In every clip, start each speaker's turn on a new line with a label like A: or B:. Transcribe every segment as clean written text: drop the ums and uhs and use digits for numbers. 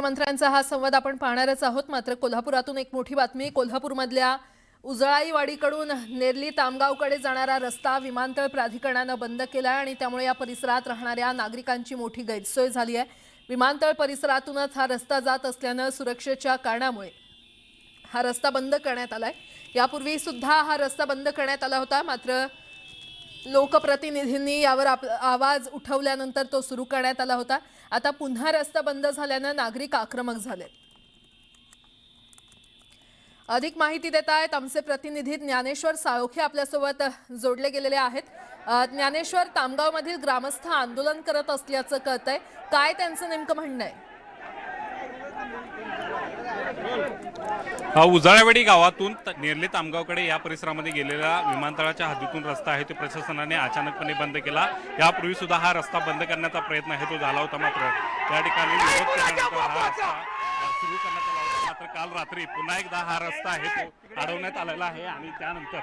A: मुख्यमंत्र्यांचा हा संवाद आपण पाहणारच आहोत। मात्र कोल्हापुरातून एक मोठी बातमी। कोल्हापूरमधल्या उजळाईवाडीकडून नेरली तामगावकडे जाणारा रस्ता विमानतळ प्राधिकरणानं बंद केला आणि त्यामुळे या परिसरात राहणाऱ्या नागरिकांची मोठी गैरसोय झाली आहे। विमानतळ परिसरातूनच हा रस्ता जात असल्यानं सुरक्षेच्या कारणामुळे हा रस्ता बंद करण्यात आलाय। यापूर्वी सुद्धा हा रस्ता बंद करण्यात आला होता, मात्र लोकप्रतिनिधींनी यावर आवाज उठवल्यानंतर तो सुरू करण्यात आला होता। आता पुन्हा रस्ता बंद झाल्यानं नागरिक आक्रमक झाले। अधिक माहिती देत आहेत आमचे प्रतिनिधी ज्ञानेश्वर साळोखे आपल्यासोबत जोडले गेलेले आहेत। ज्ञानेश्वर, तामगावमधील ग्रामस्थ आंदोलन करत असल्याचं कळतंय, काय त्यांचं नेमकं म्हणणं आहे?
B: उजाळावाडी गावातून नेरली तामगावकडे या परिसरामध्ये गेलेला विमानतळाच्या हद्दीतून रस्ता आहे तो प्रशासनाने अचानकपणे बंद केला। यापूर्वी सुद्धा हा रस्ता बंद करण्याचा प्रयत्न आहे तो झाला होता, मात्र त्या ठिकाणी विरोध केल्यानंतर हा रस्ता सुरू करण्यात आला होता। मात्र काल रात्री पुन्हा एकदा हा रस्ता आहे तो अडवण्यात आलेला आहे आणि त्यानंतर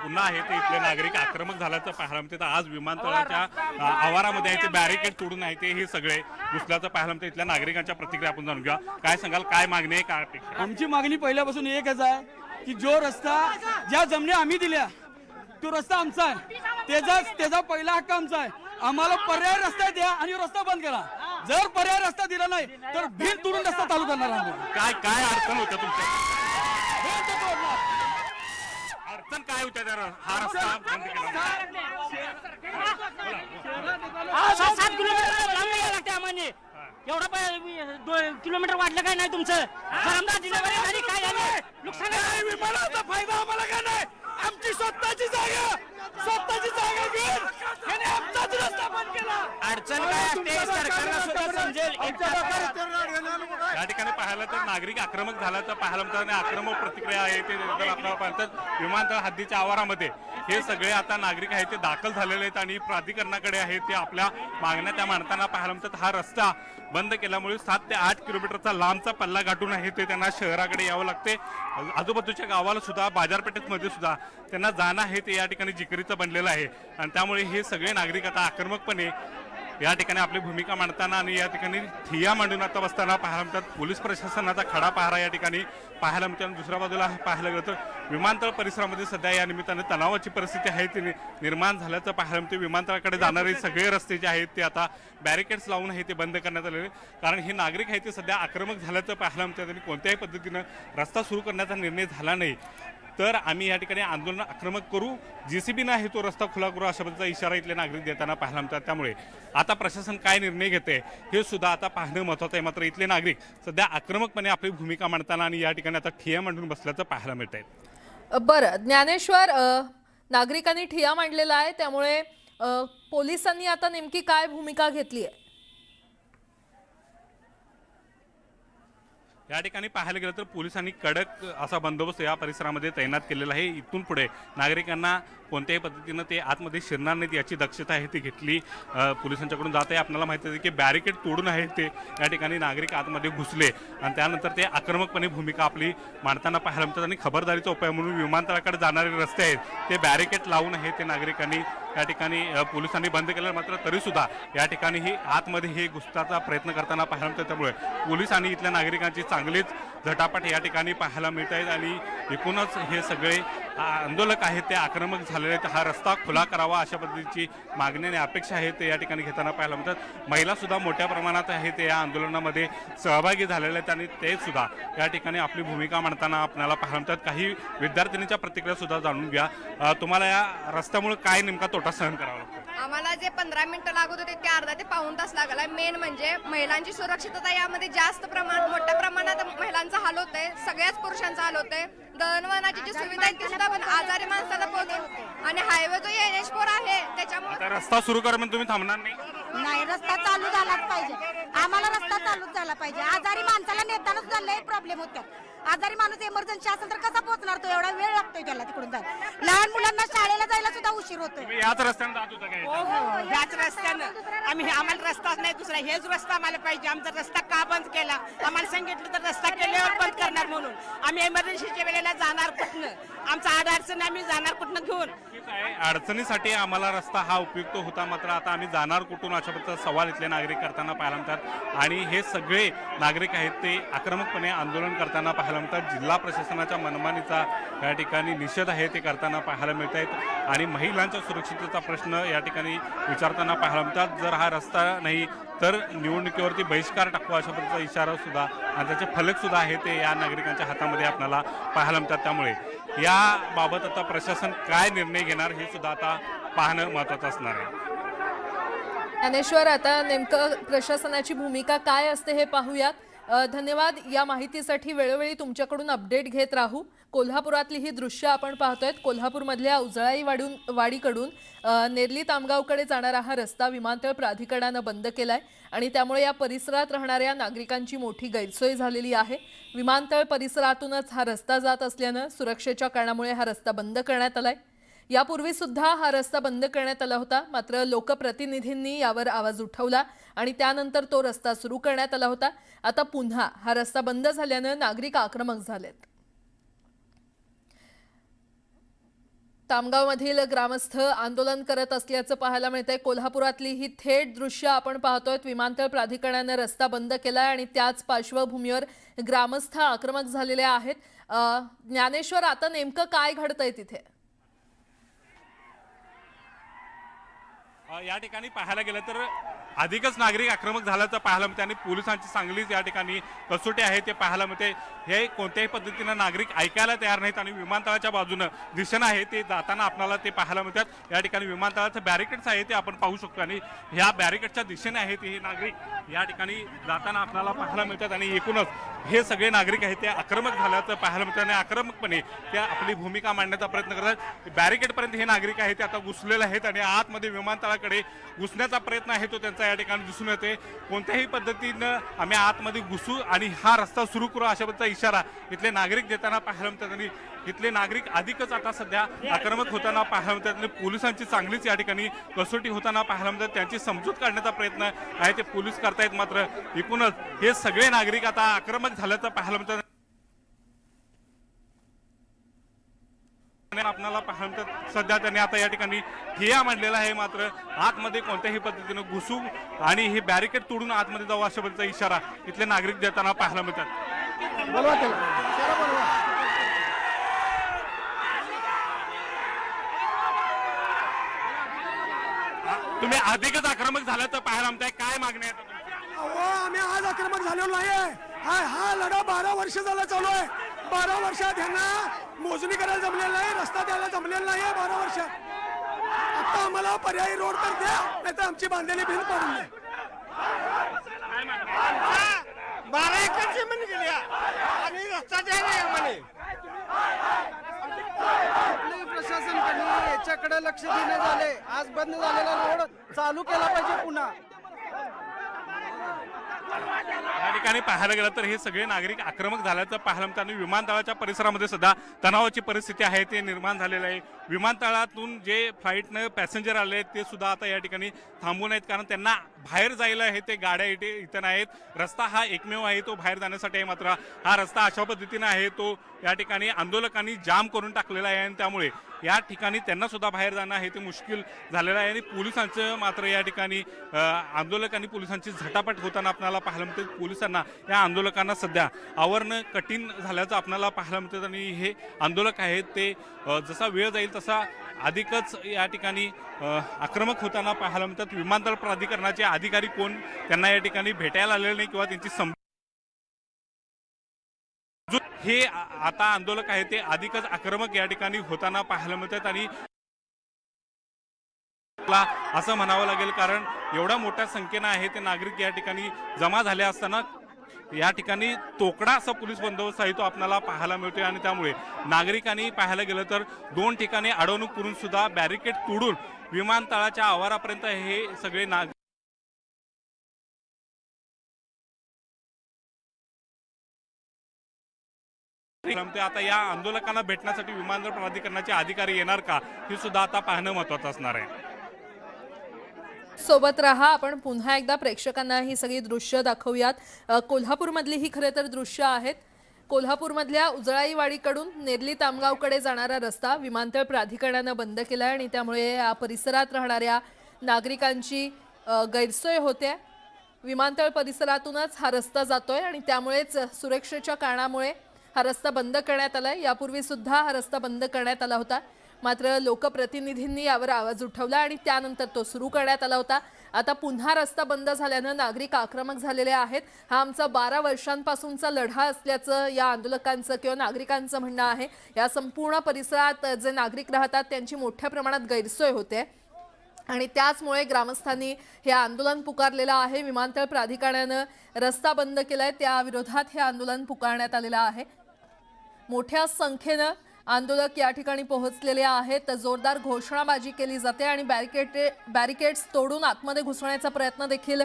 B: पुन्हा आहे ते इथले नागरिक आक्रमक झाल्याचं पाहायला मिळतं। आज विमानतळाच्या आवारामध्ये आहे ते बॅरिकेड तोडून आहे ते हे सगळे घुसल्याचं पाहायला मिळतं। इथल्या नागरिकांच्या प्रतिक्रिया आपण जाणून घ्या। काय सांगाल, काय मागणी आहे, काय अपेक्षा?
C: आमची मागणी पहिल्यापासून एकच आहे की जो रस्ता ज्या जमिनी आम्ही दिल्या तो रस्ता आमचा आहे, त्याचा पहिला हक्क आमचा आहे। आम्हाला पर्याय रस्ता द्या आणि रस्ता बंद करा। जर पर्याय रस्ता दिला नाही तर भिंत तोडून रस्ता चालू करणार आम्ही।
B: काय काय अडचण होत्या तुमच्या? अडचण काय होत्या हा रस्ता बंद केला?
D: 7 किलोमीटर लांब यायला लागते आम्हाला। एवढा 2 किलोमीटर वाढलं काय नाही तुमचं? आमदार डिलिव्हरी झाली काय झालं? नुकसान आहे।
C: विमानाचा फायदा आम्हाला काय नाही? आमची स्वतःची जागा घेऊन याने आमचाच रस्ता बंद केला।
D: अडचण काय असते सरकारला सुद्धा समजेल।
B: या ठिकाणी पाहायला तर नागरिक आक्रमक झाल्याचं पाहायला मिळतं आणि आक्रमक प्रतिक्रिया आहे ते आपल्याला पाहतात। विमानतळ हद्दीच्या आवारामध्ये हे सगळे आता नागरिक आहेत ते दाखल झालेले आहेत आणि प्राधिकरणाकडे आहेत ते आपल्या मागण्या त्या मांडताना पाहायला मिळतात। हा रस्ता बंद केल्यामुळे 7 ते 8 किलोमीटरचा लांबचा पल्ला गाठून आहे ते त्यांना शहराकडे यावं लागते। आजूबाजूच्या गावाला सुद्धा बाजारपेठेमध्ये सुद्धा त्यांना जाणं आहे ते या ठिकाणी जिकरीचं बनलेलं आहे आणि त्यामुळे हे सगळे नागरिक आता आक्रमकपणे या ठिकाणी आपली भूमिका मांडताना आणि या ठिकाणी ठिय्या मांडून आता बसताना पाहायला मिळतात। पोलीस प्रशासनाचा खडा पहारा या ठिकाणी पाहायला मिळतो। दुसऱ्या बाजूला पाहायला गेलं तर विमानतळ परिसरामध्ये सध्या या निमित्ताने तणावाची परिस्थिती आहे ती निर्माण झाल्याचं पाहायला मिळते। विमानतळाकडे जाणारे सगळे रस्ते जे आहेत ते आता बॅरिकेड्स लावून आहे ते बंद करण्यात आलेले, कारण हे नागरिक आहेत ते सध्या आक्रमक झाल्याचं पाहायला मिळतं आणि कोणत्याही पद्धतीनं रस्ता सुरू करण्याचा निर्णय झाला नाही तर आम्ही या ठिकाणी आंदोलन आक्रमक करू, JCBनं आहे तो रस्ता खुला करू अशा पद्धतीचा इशारा इथले नागरिक देताना पाहायला मिळतात। त्यामुळे आता प्रशासन काय निर्णय घेते हे सुद्धा आता पाहणं महत्त्वाचं आहे। मात्र इथले नागरिक सध्या आक्रमकपणे आपली भूमिका मांडताना आणि या ठिकाणी आता ठिय्या मांडून बसल्याचं पाहायला मिळत आहे।
A: बरं ज्ञानेश्वर, नागरिकांनी ठिय्या मांडलेला आहे, त्यामुळे पोलिसांनी आता नेमकी काय भूमिका घेतली आहे?
B: या ठिकाणी पाहायला गेलं तर पोलिसांनी कडक असा बंदोबस्त या परिसरामध्ये तैनात केलेला आहे। इथून पुढे नागरिकांना कोणत्याही पद्धतीनं ते आतमध्ये शिरणार नाहीत याची दक्षता आहे ती घेतली पोलिसांच्याकडून जात आहे। आपल्याला माहिती आहे की बॅरिकेड तोडून आहे ते या ठिकाणी नागरिक आतमध्ये घुसले आणि त्यानंतर ते आक्रमकपणे भूमिका आपली मांडताना पाहायला मिळतात आणि खबरदारीचा उपाय म्हणून विमानतळाकडे जाणारे रस्ते आहेत ते बॅरिकेड लावून आहे ते नागरिकांनी या ठिकाणी पोलिसांनी बंद केलं। मात्र तरीसुद्धा या ठिकाणी ही आतमध्ये हे घुसण्याचा प्रयत्न करताना पाहायला मिळतं। त्यामुळे पोलीस आणि इथल्या नागरिकांची चांगलीच झटापट या ठिकाणी पाहायला मिळत आहेत आणि एकूणच हे सगळे आंदोलक आहेत ते आक्रमक झालेले आहेत। हा रस्ता खुला करावा अशा पद्धतीची मागणी आणि अपेक्षा आहे ते या ठिकाणी घेताना पाहायला मिळतात। महिला सुद्धा मोठ्या प्रमाणात आहे ते या आंदोलनामध्ये सहभागी झालेले आहेत आणि ते सुद्धा या ठिकाणी आपली भूमिका मांडताना आपल्याला पाहायला मिळतात। काही विद्यार्थिनीच्या प्रतिक्रिया सुद्धा जाणून घ्या। तुम्हाला या रस्त्यामुळे काय नेमका तोटा सहन करावा लागतो?
E: आम्हाला जे 15 मिनिटं लागत होते ते अर्धा ते पाऊण तास लागला। मेन म्हणजे महिलांची सुरक्षितता यामध्ये मोठ्या प्रमाणात महिलांचा हाल होतोय, सगळ्याच पुरुषांचा हाल होतोय। दळणवळणाची जी सुविधा आहे ती सुद्धा पण आजारी माणसाला पोहोचून आणि हायवे जो NH4 आहे त्याच्यामुळे
B: रस्ता सुरू कर म्हणून तुम्ही थांबणार नाही?
F: नाही, रस्ता चालू झालाच पाहिजे। आम्हाला रस्ता चालूच झाला पाहिजे। आजारी माणसाला नेताना सुद्धा लय प्रॉब्लेम होतात आजारी माणूस इमर्जन्सी असेल तर कसा पोहोचणार तो? एवढा वेळ लागतोय त्याला तिकडून जायला. लहान मुलांना शाळेला जायला सुद्धा उशीर होतोय.
B: तुम्ही याच रस्त्याने जात होता काय?
G: ह्याच रस्त्यानं आम्हाला रस्ताच नाही दुसरा, हेच रस्ता आम्हाला पाहिजे. आमचा रस्ता का बंद केला? आम्हाला सांगितलं तर रस्ता केल्यावर बंद करणार म्हणून. आम्ही इमर्जन्सीच्या वेळेला जाणार कुठनं? आमचा अडचण आम्ही जाणार कुठनं घेऊन?
B: ठीक आहे, अडचणीसाठी आम्हाला रस्ता हा उपयुक्त होता, मात्र आता आम्ही जाणार कुठून अशा प्रकारचा सवाल इथले नागरिक करताना पाहायला मिळतात. आणि हे सगळे नागरिक आहेत ते आक्रमकपणे आंदोलन करताना पाहायला मिळतात. जिल्हा प्रशासनाच्या मनमानीचा या ठिकाणी निषेध आहे ते करताना पाहायला मिळत आहेत. आणि महिलांच्या सुरक्षिततेचा प्रश्न या ठिकाणी विचारताना पाहायला मिळतात. जर हा रस्ता नाही तर निवडणुकीवरती बहिष्कार टाकू अशा प्रकारचा इशारा सुद्धा आणि त्याचे फलक सुद्धा आहे ते या नागरिकांच्या हातामध्ये आपल्याला पाहायला मिळतात. त्यामुळे याबाबत आता प्रशासन काय निर्णय घेणार हे सुद्धा आता पाहणं महत्त्वाचं असणार आहे.
A: ज्ञानेश्वर, आता नेमकं प्रशासनाची भूमिका काय असते हे पाहूयात. धन्यवाद या माहितीसाठी. वेळोवेळी तुमच्याकडून अपडेट घेत राहू. कोल्हापुरातली ही दृश्य आपण पाहतोय. कोल्हापूरमधल्या उजळाई वाडीकडून नेरली तामगावकडे जाणारा हा रस्ता विमानतळ प्राधिकरणानं बंद केलाय आणि त्यामुळे या परिसरात राहणाऱ्या नागरिकांची मोठी गैरसोय झालेली आहे. विमानतळ परिसरातूनच हा रस्ता जात असल्यानं सुरक्षेच्या कारणामुळे हा रस्ता बंद करण्यात आलाय. यापूर्वी सुद्धा हा रस्ता बंद करण्यात आला होता, मात्र लोकप्रतिनिधींनी यावर आवाज उठवला आणि त्यानंतर तो रस्ता सुरू करण्यात आला होता. आता पुन्हा हा रस्ता बंद झाल्यानं नागरिक आक्रमक झालेत. तामगावमधील ग्रामस्थ आंदोलन करत असल्याचं पाहायला मिळतंय. कोल्हापुरातली ही थेट दृश्य आपण पाहतोय. विमानतळ प्राधिकरणानं रस्ता बंद केलाय आणि त्याच पार्श्वभूमीवर ग्रामस्थ आक्रमक झालेले आहेत. ज्ञानेश्वर, आता नेमकं काय घडतंय तिथे?
B: या ठिकाणी पाहायला गेलं तर अधिकच नागरिक आक्रमक झाल्याचं पाहायला मिळते आणि पोलिसांची चांगलीच या ठिकाणी कसोटी आहे ते पाहायला मिळते. हे कोणत्याही पद्धतीनं नागरिक ऐकायला तयार नाहीत आणि विमानतळाच्या बाजूनं दिशेनं आहे ते जाताना आपल्याला ते पाहायला मिळतात. या ठिकाणी विमानतळाचं बॅरिकेड्स आहे ते आपण पाहू शकतो आणि ह्या बॅरिकेडच्या दिशेने आहेत हे नागरिक या ठिकाणी जाताना आपल्याला पाहायला मिळतात. आणि एकूणच हे सगळे नागरिक आहेत ते आक्रमक झाल्याचं पाहायला मिळतं आणि आक्रमकपणे त्या आपली भूमिका मांडण्याचा प्रयत्न करतात. बॅरिकेडपर्यंत हे नागरिक आहेत ते आता घुसलेले आहेत आणि आतमध्ये विमानतळाकडे घुसण्याचा प्रयत्न आहे तो त्यांचा या ठिकाणी दिसून येते. कोणत्याही पद्धतीनं आम्ही आतमध्ये घुसू आणि हा रस्ता सुरू करू अशा प्रकारचा इशारा इथले नागरिक देताना पाहायला मिळतात आणि इथले नागरिक अधिकच आता सध्या आक्रमक होताना पाहायला मिळतात आणि पोलिसांची चांगलीच या ठिकाणी कसोटी होताना पाहायला मिळतात. त्यांची समजूत काढण्याचा प्रयत्न आहे ते पोलीस करतायत, मात्र एकूणच हे सगळे नागरिक आता आक्रमक झाल्याचं पाहायला मिळतात. आपल्याला पाहायला मिळतात सध्या त्यांनी आता या ठिकाणी ठिय्या मांडलेला आहे, मात्र आतमध्ये कोणत्याही पद्धतीनं घुसू आणि हे बॅरिकेड तोडून आतमध्ये जाऊ अशा पद्धतीचा इशारा इथले नागरिक देताना पाहायला मिळतात. तुम्ही अधिकच आक्रमक झाल्याचं पाहायला मिळतंय, काय मागणी आहे?
H: आम्ही आज आक्रमक झालेलो नाहीये. हा लढा 12 वर्ष झाला चालू आहे. 12 वर्षात ह्यांना मोजणी करायला जमलेलं नाही, रस्ता द्यायला जमलेला नाहीये 12 वर्षात. आता आम्हाला पर्यायी रोड तर द्या, नाही तर आमची बांधलेली भिंत पडून द्या.
G: 12 एकर जमीन गेली आणि रस्ता द्यायला आम्हाला.
I: प्रशासन याच्याकडे लक्ष देणे झाले. आज बंद झालेला रोड चालू केला पाहिजे पुन्हा.
B: या ठिकाणी पाहायला गेलं तर हे सगळे नागरिक आक्रमक झाल्याचं पाहायला मिळतं आणि विमानतळाच्या परिसरामध्ये सुद्धा तणावाची परिस्थिती आहे ते निर्माण झालेलं आहे. विमानतळातून जे फ्लाईटनं पॅसेंजर आले ते सुद्धा आता या ठिकाणी थांबून आहेत, कारण त्यांना बाहेर जायला आहे ते गाड्या इथं नाहीत. रस्ता हा एकमेव आहे तो बाहेर जाण्यासाठी आहे, मात्र हा रस्ता अशा पद्धतीने आहे तो या ठिकाणी आंदोलकांनी जाम करून टाकलेला आहे आणि त्यामुळे या ठिकाणी त्यांना सुद्धा बाहेर जाणं आहे ते मुश्किल झालेलं आहे. आणि पोलिसांचं मात्र या ठिकाणी आंदोलकांनी पोलिसांची झटापट होताना आपल्याला पाहायला मिळते. पोलिसांना या आंदोलकांना सध्या आवरणं कठीण झाल्याचं आपल्याला पाहायला मिळतं आणि हे आंदोलक आहेत ते जसा वेळ जाईल तसा अधिकच या ठिकाणी आक्रमक होताना पाहायला मिळतात. विमानतळ प्राधिकरणाचे अधिकारी कोण त्यांना या ठिकाणी भेटायला आलेले नाही किंवा त्यांची हे आता आंदोलक आहे ते अधिकच आक्रमक या ठिकाणी होताना पाहायला मिळतात. आणि असं म्हणावं लागेल, कारण एवढ्या मोठ्या संख्येनं आहे ते नागरिक या ठिकाणी जमा झाले असताना या ठिकाणी तोकडा असा पोलीस बंदोबस्त आहे तो आपल्याला पाहायला मिळतोय. आणि त्यामुळे नागरिकांनी पाहायला गेलं तर 2 ठिकाणी अडवणूक करून सुद्धा बॅरिकेड तोडून विमानतळाच्या आवारापर्यंत हे सगळे ते आता या आंदोलकांना भेटण्यासाठी विमानतळ प्राधिकरणाचे अधिकारी येणार का हे सुद्धा आता पाहणं महत्वाचं असणार आहे.
A: सोबत राहा. आपण पुन्हा एकदा प्रेक्षकांना ही सगळी दृश्य दाखवूयात. कोल्हापूरमधली ही खरे तर दृश्य आहेत. कोल्हापूरमधल्या उजळाईवाडीकडून नेरली तामगावकडे जाणारा रस्ता विमानतळ प्राधिकरणानं बंद केला आहे आणि त्यामुळे या परिसरात राहणाऱ्या नागरिकांची गैरसोय होते. विमानतळ परिसरातूनच हा रस्ता जातोय आणि त्यामुळेच सुरक्षेच्या कारणामुळे हा रस्ता बंद करण्यात आलाय. यापूर्वी सुद्धा हा रस्ता बंद करण्यात आला होता, मात्र लोकप्रतिनिधींनी यावर आवाज उठवला आणि त्यानंतर तो सुरू करण्यात आला होता. आता पुन्हा रस्ता बंद झाल्यानं नागरिक आक्रमक झालेले आहेत. हा आमचा 12 वर्षांपासूनचा लढा असल्याचं या आंदोलकांचं किंवा नागरिकांचं म्हणणं आहे. या संपूर्ण परिसरात जे नागरिक राहतात त्यांची मोठ्या प्रमाणात गैरसोय होते आणि त्याचमुळे ग्रामस्थांनी हे आंदोलन पुकारलेलं आहे. विमानतळ प्राधिकरणानं रस्ता बंद केलाय, त्या विरोधात हे आंदोलन पुकारण्यात आलेलं आहे. मोठ्या संख्येनं आंदोलक या ठिकाणी पोहोचलेले आहेत. जोरदार घोषणाबाजी केली जाते आणि बॅरिकेड्स तोडून आतमध्ये घुसण्याचा प्रयत्न देखील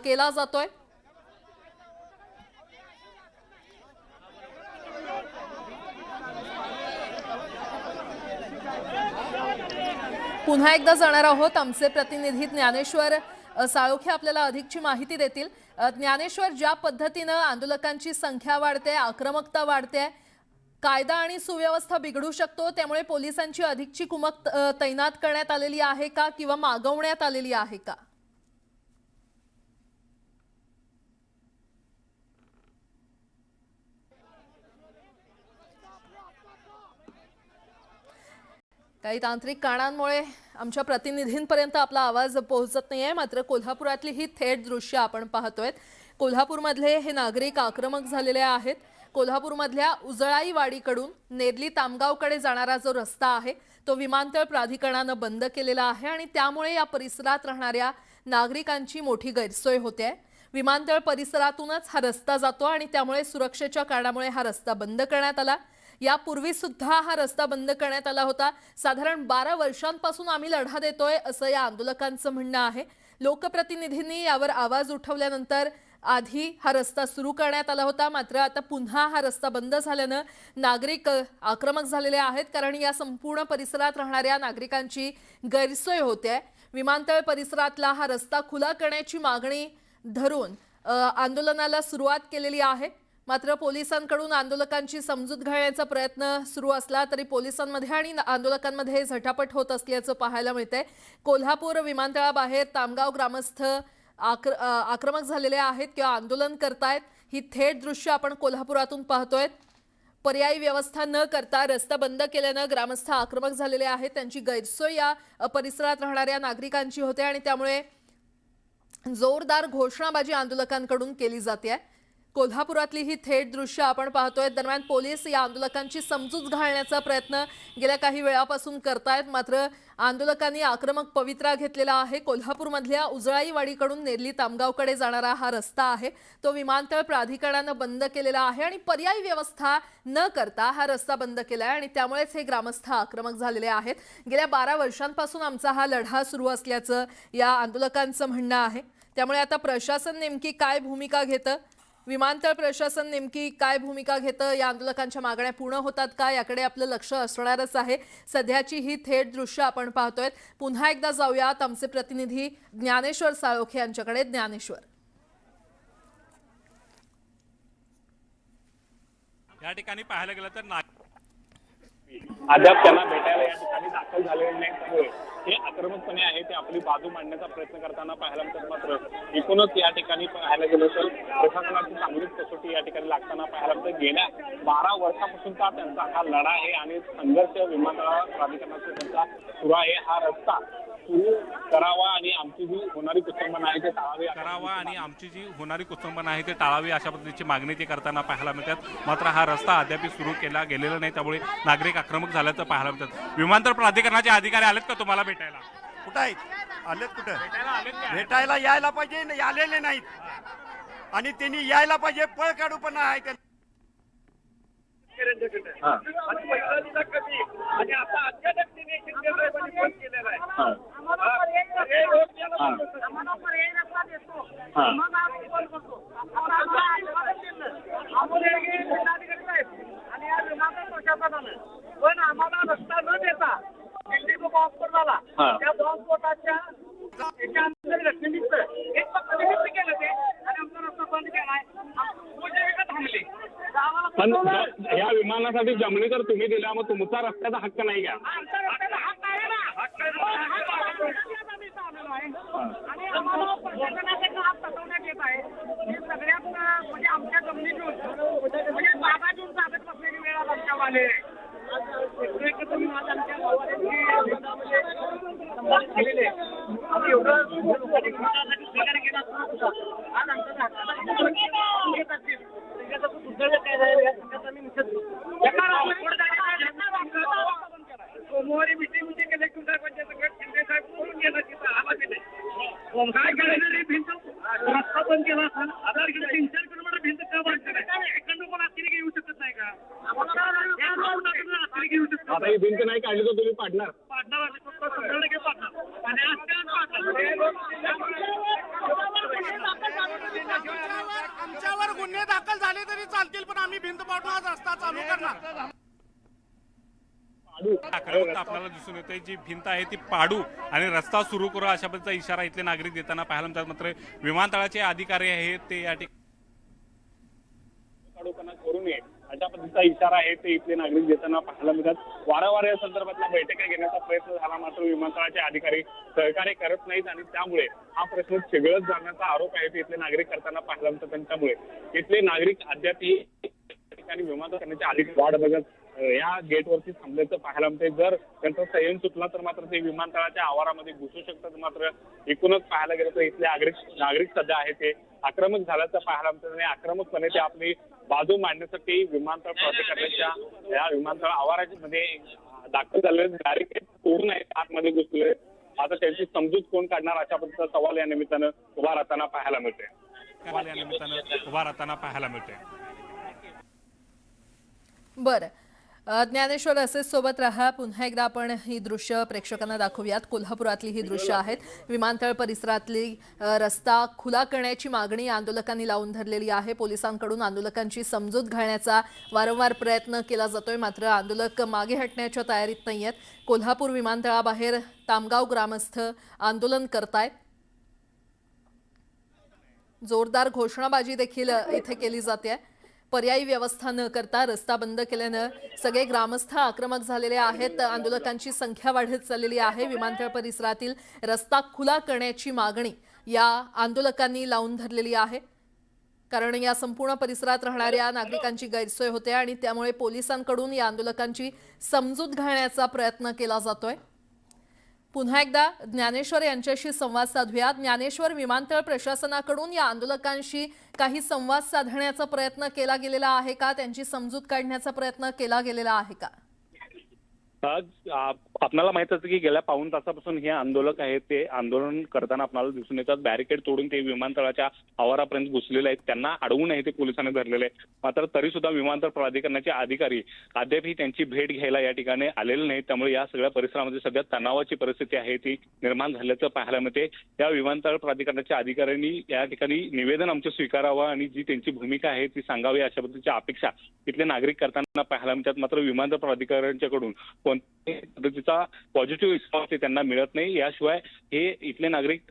A: केला जातोय. पुन्हा एकदा जाणार आहोत. आमचे प्रतिनिधी ज्ञानेश्वर साळोखे आपल्याला अधिकची माहिती देतील. ज्ञानेश्वर, ज्या पद्धतीनं आंदोलकांची संख्या वाढते, आक्रमकता वाढते, कायदा आणि सुव्यवस्था बिघडू शकतो, त्यामुळे पोलिसांची अधिकची कुमक तैनात करण्यात आलेली आहे का किंवा मागवण्यात आलेली आहे का? काही तांत्रिक कारणांमुळे आमच्या प्रतिनिधींपर्यंत आपला आवाज पोहोचत नाहीये, मात्र कोल्हापुरातली ही थेट दृश्य आपण पाहतोय. कोल्हापूरमधले हे नागरिक आक्रमक झालेले आहेत. कोल्हापूरमधल्या उजळाईवाडीकडून नेरली तामगावकडे जाणारा जो रस्ता आहे तो विमानतळ प्राधिकरणानं बंद केलेला आहे आणि त्यामुळे या परिसरात राहणाऱ्या नागरिकांची मोठी गैरसोय होते. विमानतळ परिसरातूनच हा रस्ता जातो आणि त्यामुळे सुरक्षेच्या कारणामुळे हा रस्ता बंद करण्यात आला. यापूर्वी सुद्धा हा रस्ता बंद करण्यात आला होता. साधारण 12 वर्षांपासून आम्ही लढा देतोय असं या आंदोलकांचं म्हणणं आहे. लोकप्रतिनिधींनी यावर आवाज उठवल्यानंतर आधी हा रस्ता सुरू करण्यात आला होता, मात्र आता पुन्हा हा रस्ता बंद झाल्यानं नागरिक आक्रमक झालेले आहेत, कारण या संपूर्ण परिसरात राहणाऱ्या नागरिकांची गैरसोय होते. विमानतळ परिसरातला हा रस्ता खुला करण्याची मागणी धरून आंदोलनाला सुरुवात केलेली आहे. मात्र पोलिसांकडून आंदोलकांची समजूत घालण्याचा प्रयत्न सुरू असला तरी पोलिसांमध्ये आणि आंदोलकांमध्ये झटापट होत असल्याचं पाहायला मिळतंय. कोल्हापूर विमानतळाबाहेर तामगाव ग्रामस्थ आक्रमक झालेले आहेत किंवा आंदोलन करतायत. ही थेट दृश्य आपण कोल्हापुरातून पाहतोय. पर्यायी व्यवस्था न करता रस्ता बंद केल्यानं ग्रामस्थ आक्रमक झालेले आहेत. त्यांची गैरसोय या परिसरात राहणाऱ्या नागरिकांची होते आणि त्यामुळे जोरदार घोषणाबाजी आंदोलकांकडून केली जाते. कोल्हापुरातली ही थेट दृश्य आपण पाहतोय. दरम्यान पोलीस या आंदोलकांची समजूत घालण्याचा प्रयत्न गेल्या काही वेळापासून करतायत, मात्र आंदोलकांनी आक्रमक पवित्रा घेतलेला आहे. कोल्हापूरमधल्या उजळाईवाडीकडून नेरली तामगावकडे जाणारा हा रस्ता आहे तो विमानतळ प्राधिकरणानं बंद केलेला आहे आणि पर्यायी व्यवस्था न करता हा रस्ता बंद केलाय आणि त्यामुळेच हे ग्रामस्थ आक्रमक झालेले आहेत. गेल्या 12 वर्षांपासून आमचा हा लढा सुरू असल्याचं या आंदोलकांचं म्हणणं आहे. त्यामुळे आता प्रशासन नेमकी काय भूमिका घेतं, विमानतळ प्रशासन नेमकी काय भूमिका घेतं, या आंदोलकांच्या मागण्या पूर्ण होतात का, याकडे आपलं लक्ष असणारच आहे. सध्याची ही थेट दृश्य आपण पाहतोय. पुन्हा एकदा जाऊयात आमचे प्रतिनिधी ज्ञानेश्वर साळोखे यांच्याकडे. ज्ञानेश्वर,
B: या ठिकाणी पाहायला गेलं तर
J: अद्याप त्यांना भेटायला या ठिकाणी दाखल झालेले नाही, त्यामुळे हे आक्रमकपणे आहे ते आपली बाजू मांडण्याचा प्रयत्न करताना पाहायला मिळतात. मात्र एकूणच या ठिकाणी पाहायला गेलं तर प्रशासनाची चांगलीच कसोटी या ठिकाणी लागताना पाहायला मिळतं. गेल्या 12 वर्षापासूनचा त्यांचा हा लढा आहे आणि संघर्ष विमानतळ प्राधिकरणाचा त्यांचा सुरू आहे. हा रस्ता सुरू करावा आणि आमची जी होणारी कुसंबन आहे ते टाळावी अशा पद्धतीची मागणी ते करताना पाहायला मिळतात. मात्र हा रस्ता अद्याप सुरू केला गेलेला नाही, त्यामुळे नागरिक आक्रमक झाल्याचं पाहायला मिळतात. विमानतळ प्राधिकरणाचे अधिकारी आलेत का तुम्हाला भेटायला?
K: कुठं आहेत? आलेत कुठं? भेटायला यायला पाहिजे, आलेले नाहीत आणि त्यांनी यायला पाहिजे. पळ काढू पण आहे
J: हा.
D: त्या 2 फुटाच्या याच्या अंतर निमित्त एक फक्त निमित्त केलं ते आणि आमचा रस्ता बंद केलाय. थांबले
J: पण या विमानासाठी जमिनी तर तुम्ही दिल्या, मग तुमचा रस्त्याचा हक्क नाही का?
D: आमचा रस्त्याचा हक्क आहे ना. आणि आम्हाला प्रशासनाचा हात तटवण्यात येत आहे. हे सगळ्यात म्हणजे आमच्या जमिनीतून म्हणजे जागा घेऊन जागत बसलेली वेळ आज आमच्या वाले तुम्ही आज आमच्या गावात झालेले आम्ही एवढं लोकांनी सहकार्य केला आज आमचा घेत असतील त्याच्यात दुर्दैव काय झालं या सगळ्यात आम्ही निषेध सोमवारी मिटिंग कलेक्टर पंचायत साहेब करून गेला तिथं आला की नाही काय करायचं भिंत रस्ता बंद केला असेल 3-4 किलोमीटर भिंत का बांधते नाही इकडनं पण अतिरेक येऊ शकत नाही का अतिरेक येऊ शकत
J: आता ही भिंत नाही काढली तर तुम्ही पाडणार?
D: पाडणार आणि
I: आमच्यावर गुन्हे दाखल झाले तरी चालतील, पण आम्ही भिंत पाडून आज रस्ता चालू करणार.
B: आक्रमकता आपल्याला दिसून येते. जी भिंत आहे ती पाडू आणि रस्ता सुरू करू अशा पद्धतीचा इशारा इथले नागरिक देताना पाहायला मिळतात. मात्र विमानतळाचे अधिकारी आहेत ते या ठिकाणी
J: करू नये अशा पद्धतीचा इशारा आहे ते इथले नागरिक देताना पाहायला मिळतात. वारंवार या संदर्भातल्या बैठका घेण्याचा प्रयत्न झाला, मात्र विमानतळाचे अधिकारी सहकार्य करत नाहीत आणि त्यामुळे हा प्रश्न चिघळत जाण्याचा आरोप आहे ते इथले नागरिक करताना पाहायला मिळतात. आणि त्यामुळे इथले नागरिक अद्यापही ठिकाणी विमानतळ करण्याची अधिक वाढ बघत या गेटवरती थांबल्याचं पाहायला मिळते. जर त्यांचा संयम सुटला तर मात्र ते विमानतळाच्या आवारामध्ये घुसू शकतात. मात्र एकूणच पाहायला गेलं तर इथले नागरिक सध्या आहे ते आक्रमक झाल्याचं पाहायला मिळतं आणि आक्रमकपणे ते आपली बाजू मांडण्यासाठी विमानतळ प्राधिकरणाच्या या विमानतळ आवारामध्ये दाखल झालेले बॅरिकेड तोडून आहेत, आतमध्ये घुसले. आता त्यांची समजूत कोण काढणार अशा पद्धतीचा सवाल या निमित्तानं उभा राहताना पाहायला मिळते.
B: या निमित्तानं उभा राहताना पाहायला मिळते.
A: बरं, ज्ञानेश्वर असेच सोबत राहा. पुन्हा एकदा आपण ही दृश्य प्रेक्षकांना दाखवूयात. कोल्हापुरातली ही दृश्य आहेत. विमानतळ परिसरातली रस्ता खुला करण्याची मागणी आंदोलकांनी लावून धरलेली आहे. पोलिसांकडून आंदोलकांची समजूत घालण्याचा वारंवार प्रयत्न केला जातोय, मात्र आंदोलक मागे हटण्याच्या तयारीत नाही आहेत. कोल्हापूर विमानतळाबाहेर तामगाव ग्रामस्थ आंदोलन करतायत. जोरदार घोषणाबाजी देखील इथे केली जाते. पर्यायी व्यवस्था न करता रस्ता बंद केल्यानं सगळे ग्रामस्थ आक्रमक झालेले आहेत. आंदोलकांची संख्या वाढत चाललेली आहे. विमानतळ परिसरातील रस्ता खुला करण्याची मागणी या आंदोलकांनी लावून धरलेली आहे, कारण या संपूर्ण परिसरात राहणाऱ्या नागरिकांची गैरसोय होते आणि त्यामुळे पोलिसांकडून या आंदोलकांची समजूत घालण्याचा प्रयत्न केला जातोय. पुन्हा एकदा ज्ञानेश्वर यांच्याशी संवाद साधूया. ज्ञानेश्वर, विमानतळ प्रशासनाकडून या आंदोलकांशी काही संवाद साधण्याचा प्रयत्न केला गेलेला आहे का? त्यांची समजूत काढण्याचा प्रयत्न केला गेलेला आहे का?
J: आपल्याला माहित असतं की गेल्या पाऊण तासापासून हे आंदोलक आहेत ते आंदोलन करताना आपल्याला दिसून येतात. बॅरिकेड तोडून ते विमानतळाच्या आवारापर्यंत घुसलेले आहेत. त्यांना अडवूनही ते पोलिसांनी धरलेले आहे. मात्र तरी सुद्धा विमानतळ प्राधिकरणाचे अधिकारी अद्यापही त्यांची भेट घ्यायला या ठिकाणी आलेले नाहीत. त्यामुळे या सगळ्या परिसरामध्ये सध्या तणावाची परिस्थिती आहे ती निर्माण झाल्याचं पाहायला मिळते. या विमानतळ प्राधिकरणाच्या अधिकाऱ्यांनी या ठिकाणी निवेदन आमचं स्वीकारावं आणि जी त्यांची भूमिका आहे ती सांगावी अशा पद्धतीच्या अपेक्षा इथले नागरिक करताना पाहायला मिळतात. मात्र विमानतळ प्राधिकरणाच्याकडून कोणत्याही पद्धतीचा पॉझिटिव्ह रिस्पॉन्स त्यांना मिळत नाही. याशिवाय हे इथले नागरिक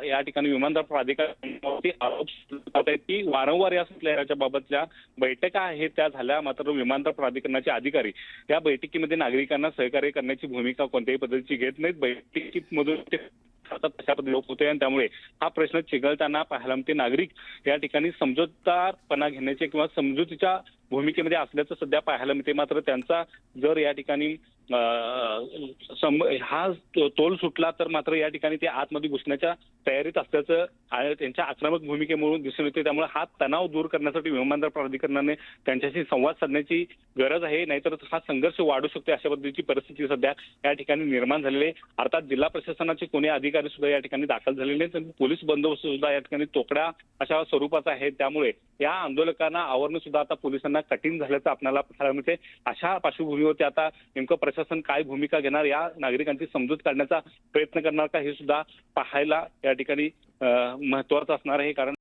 J: या ठिकाणी विमानतळ प्राधिकरणावरती आरोप करत आहेत की वारंवार या सुटल्याच्या बाबतच्या बैठका आहेत त्या झाल्या, मात्र विमानतळ प्राधिकरणाचे अधिकारी या बैठकीमध्ये नागरिकांना सहकार्य करण्याची भूमिका कोणत्याही पद्धतीची घेत नाहीत. बैठकीमधून ते तशा लोक होते आणि त्यामुळे हा प्रश्न चिघळताना पाहायला मिळते. नागरिक या ठिकाणी समजूतदारपणा घेण्याचे किंवा समजुतीच्या भूमिकेमध्ये असल्याचं सध्या पाहायला मिळते. मात्र त्यांचा जर या ठिकाणी हा तोल सुटला तर मात्र या ठिकाणी ते आतमध्ये घुसण्याच्या तयारीत असल्याचं त्यांच्या आक्रमक भूमिकेमुळे दिसून येते. त्यामुळे हा तणाव दूर करण्यासाठी विमानतळ प्राधिकरणाने त्यांच्याशी संवाद साधण्याची गरज आहे, नाहीतर हा संघर्ष वाढू शकतो अशा पद्धतीची परिस्थिती सध्या या ठिकाणी निर्माण झालेली आहे. अर्थात जिल्हा प्रशासनाचे कोणी अधिकारी सुद्धा या ठिकाणी दाखल झालेले आहेत. पोलीस बंदोबस्त सुद्धा या ठिकाणी तोकड्या अशा स्वरूपाचा आहे. त्यामुळे या आंदोलकांना आवरणं सुद्धा आता पोलिसांना कठीण झाल्याचं आपल्याला पाहायला मिळते. अशा पार्श्वभूमीवरती आता नेमकं प्रशासन काय भूमिका घेणार, या नागरिकांची समजूत काढण्याचा प्रयत्न करणार का, हे सुद्धा पाहायला या ठिकाणी महत्त्वाचं असणार आहे. कारण